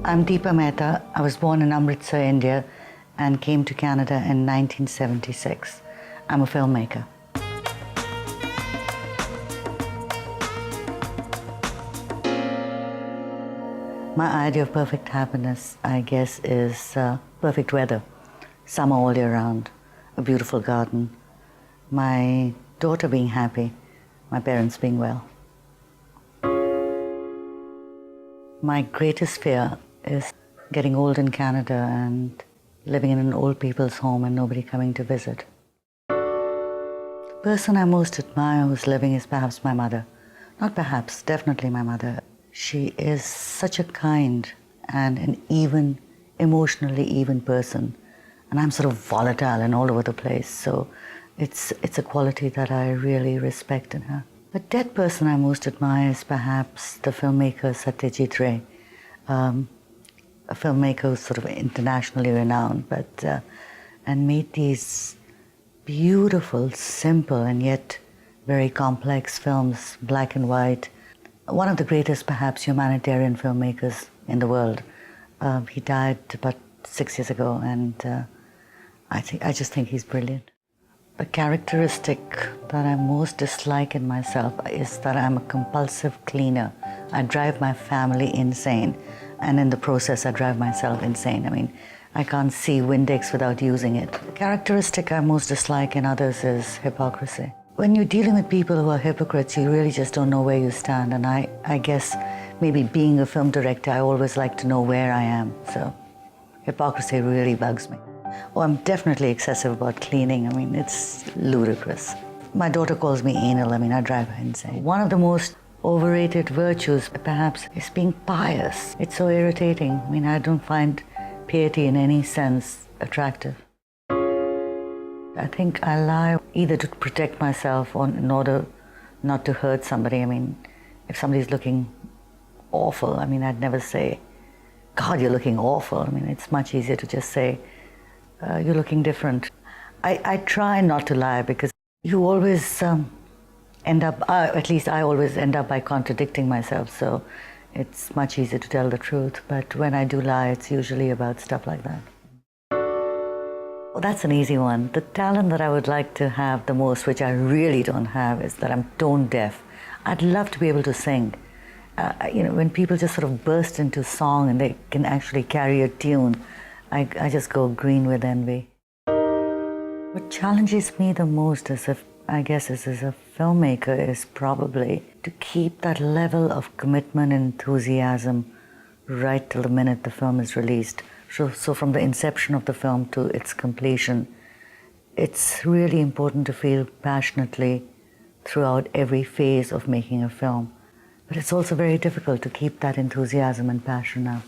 I'm Deepah Mehta. I was born in Amritsar, India, and came to Canada in 1976. I'm a filmmaker. My idea of perfect happiness, I guess, is perfect weather. Summer all year round, a beautiful garden, my daughter being happy, my parents being well. My greatest fear is getting old in Canada and living in an old people's home and nobody coming to visit. The person I most admire who's living is perhaps my mother. Not perhaps, definitely my mother. She is such a kind and an even, emotionally even person. And I'm sort of volatile and all over the place. So it's a quality that I really respect in her. The dead person I most admire is perhaps the filmmaker Satyajit Ray. A filmmaker who's sort of internationally renowned, and made these beautiful, simple, and yet very complex films, black and white. One of the greatest, perhaps, humanitarian filmmakers in the world. He died about 6 years ago, and I just think he's brilliant. The characteristic that I most dislike in myself is that I'm a compulsive cleaner. I drive my family insane, and in the process I drive myself insane. I mean, I can't see Windex without using it. The characteristic I most dislike in others is hypocrisy. When you're dealing with people who are hypocrites, you really just don't know where you stand, and I guess maybe being a film director, I always like to know where I am, so hypocrisy really bugs me. Oh, I'm definitely excessive about cleaning. I mean, it's ludicrous. My daughter calls me anal. I mean, I drive her insane. One of the most overrated virtues, perhaps, is being pious. It's so irritating. I mean, I don't find piety in any sense attractive. I think I lie either to protect myself or in order not to hurt somebody. I mean, if somebody's looking awful, I mean, I'd never say, God, you're looking awful. I mean, it's much easier to just say, you're looking different. I try not to lie because you always end up, at least I always end up by contradicting myself, so it's much easier to tell the truth. But when I do lie, it's usually about stuff like that. Well, that's an easy one. The talent that I would like to have the most, which I really don't have, is that I'm tone deaf. I'd love to be able to sing. You know, when people just sort of burst into song and they can actually carry a tune, I just go green with envy. What challenges me the most as a filmmaker is probably to keep that level of commitment and enthusiasm right till the minute the film is released. So from the inception of the film to its completion, it's really important to feel passionately throughout every phase of making a film. But it's also very difficult to keep that enthusiasm and passion up.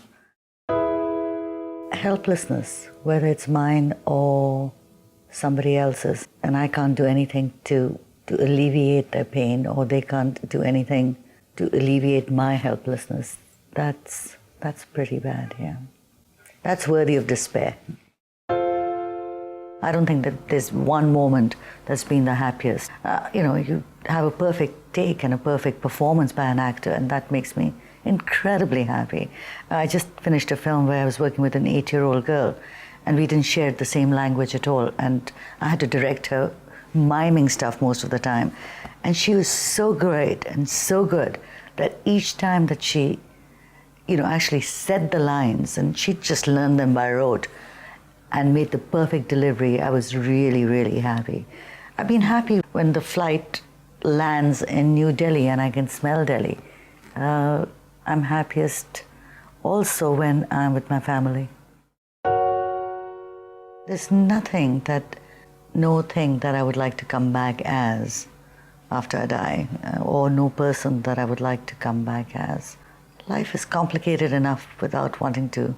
Helplessness, whether it's mine or somebody else's, and I can't do anything to alleviate their pain, or they can't do anything to alleviate my helplessness, that's pretty bad, yeah. That's worthy of despair. I don't think that there's one moment that's been the happiest. You know, you have a perfect take and a perfect performance by an actor, and that makes me incredibly happy. I just finished a film where I was working with an 8-year-old girl, and we didn't share the same language at all, and I had to direct her, miming stuff most of the time. And she was so great and so good that each time that she, you know, actually said the lines, and she'd just learned them by rote and made the perfect delivery, I was really, really happy. I've been happy when the flight lands in New Delhi and I can smell Delhi. I'm happiest also when I'm with my family. There's no thing that I would like to come back as after I die, or no person that I would like to come back as. Life is complicated enough without wanting to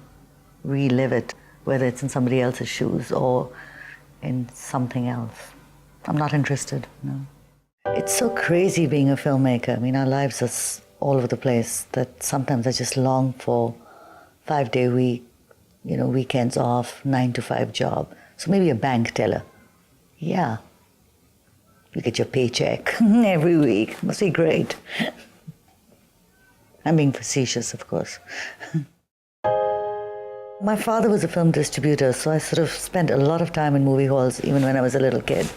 relive it, whether it's in somebody else's shoes or in something else. I'm not interested, no. It's so crazy being a filmmaker. I mean, our lives are all over the place that sometimes I just long for 5-day week, you know, weekends off, 9-to-5 job. So maybe a bank teller. Yeah. You get your paycheck every week. Must be great. I'm being facetious, of course. My father was a film distributor, so I sort of spent a lot of time in movie halls even when I was a little kid.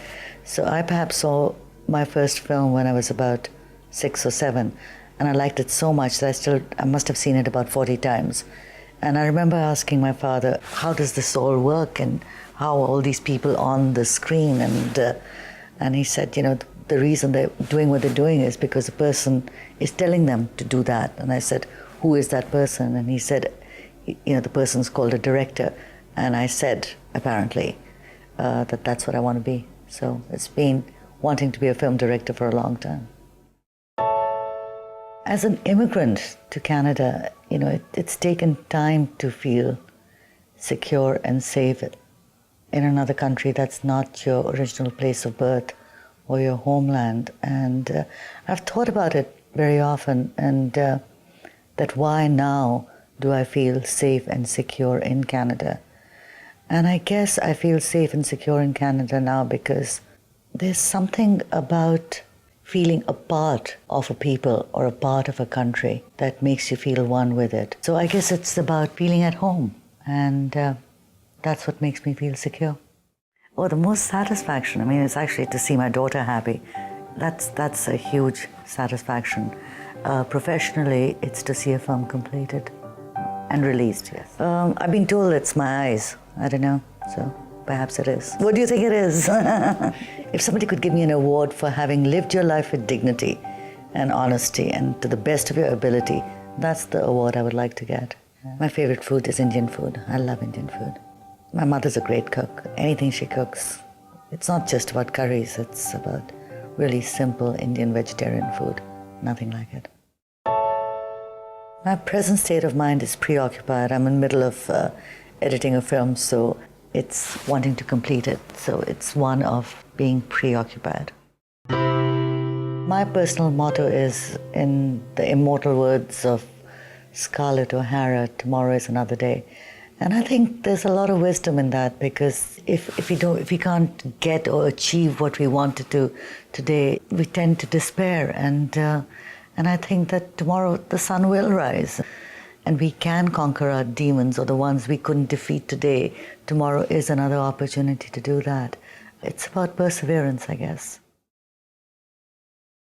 So I perhaps saw my first film when I was about 6 or 7, and I liked it so much that I must have seen it about 40 times. And I remember asking my father, how does this all work, and how are all these people on the screen? And he said, the reason they're doing what they're doing is because the person is telling them to do that. And I said, who is that person? And he said, the person's called a director. And I said, apparently, that's what I want to be. So it's been wanting to be a film director for a long time. As an immigrant to Canada, it's taken time to feel secure and safe in another country that's not your original place of birth or your homeland. And I've thought about it very often, and that why now do I feel safe and secure in Canada? And I guess I feel safe and secure in Canada now because there's something about feeling a part of a people or a part of a country that makes you feel one with it. So I guess it's about feeling at home, and that's what makes me feel secure. Oh, the most satisfaction, is actually to see my daughter happy. That's a huge satisfaction. Professionally, it's to see a film completed and released, yes. I've been told it's my eyes. I don't know, so perhaps it is. What do you think it is? If somebody could give me an award for having lived your life with dignity and honesty and to the best of your ability, that's the award I would like to get. My favorite food is Indian food. I love Indian food. My mother's a great cook. Anything she cooks, it's not just about curries, it's about really simple Indian vegetarian food. Nothing like it. My present state of mind is preoccupied. I'm in the middle of editing a film, so it's wanting to complete it. So it's one of being preoccupied. My personal motto is, in the immortal words of Scarlett O'Hara, tomorrow is another day. And I think there's a lot of wisdom in that, because if we can't get or achieve what we wanted to today, we tend to despair. And I think that tomorrow the sun will rise, and we can conquer our demons, or the ones we couldn't defeat today. Tomorrow is another opportunity to do that. It's about perseverance, I guess.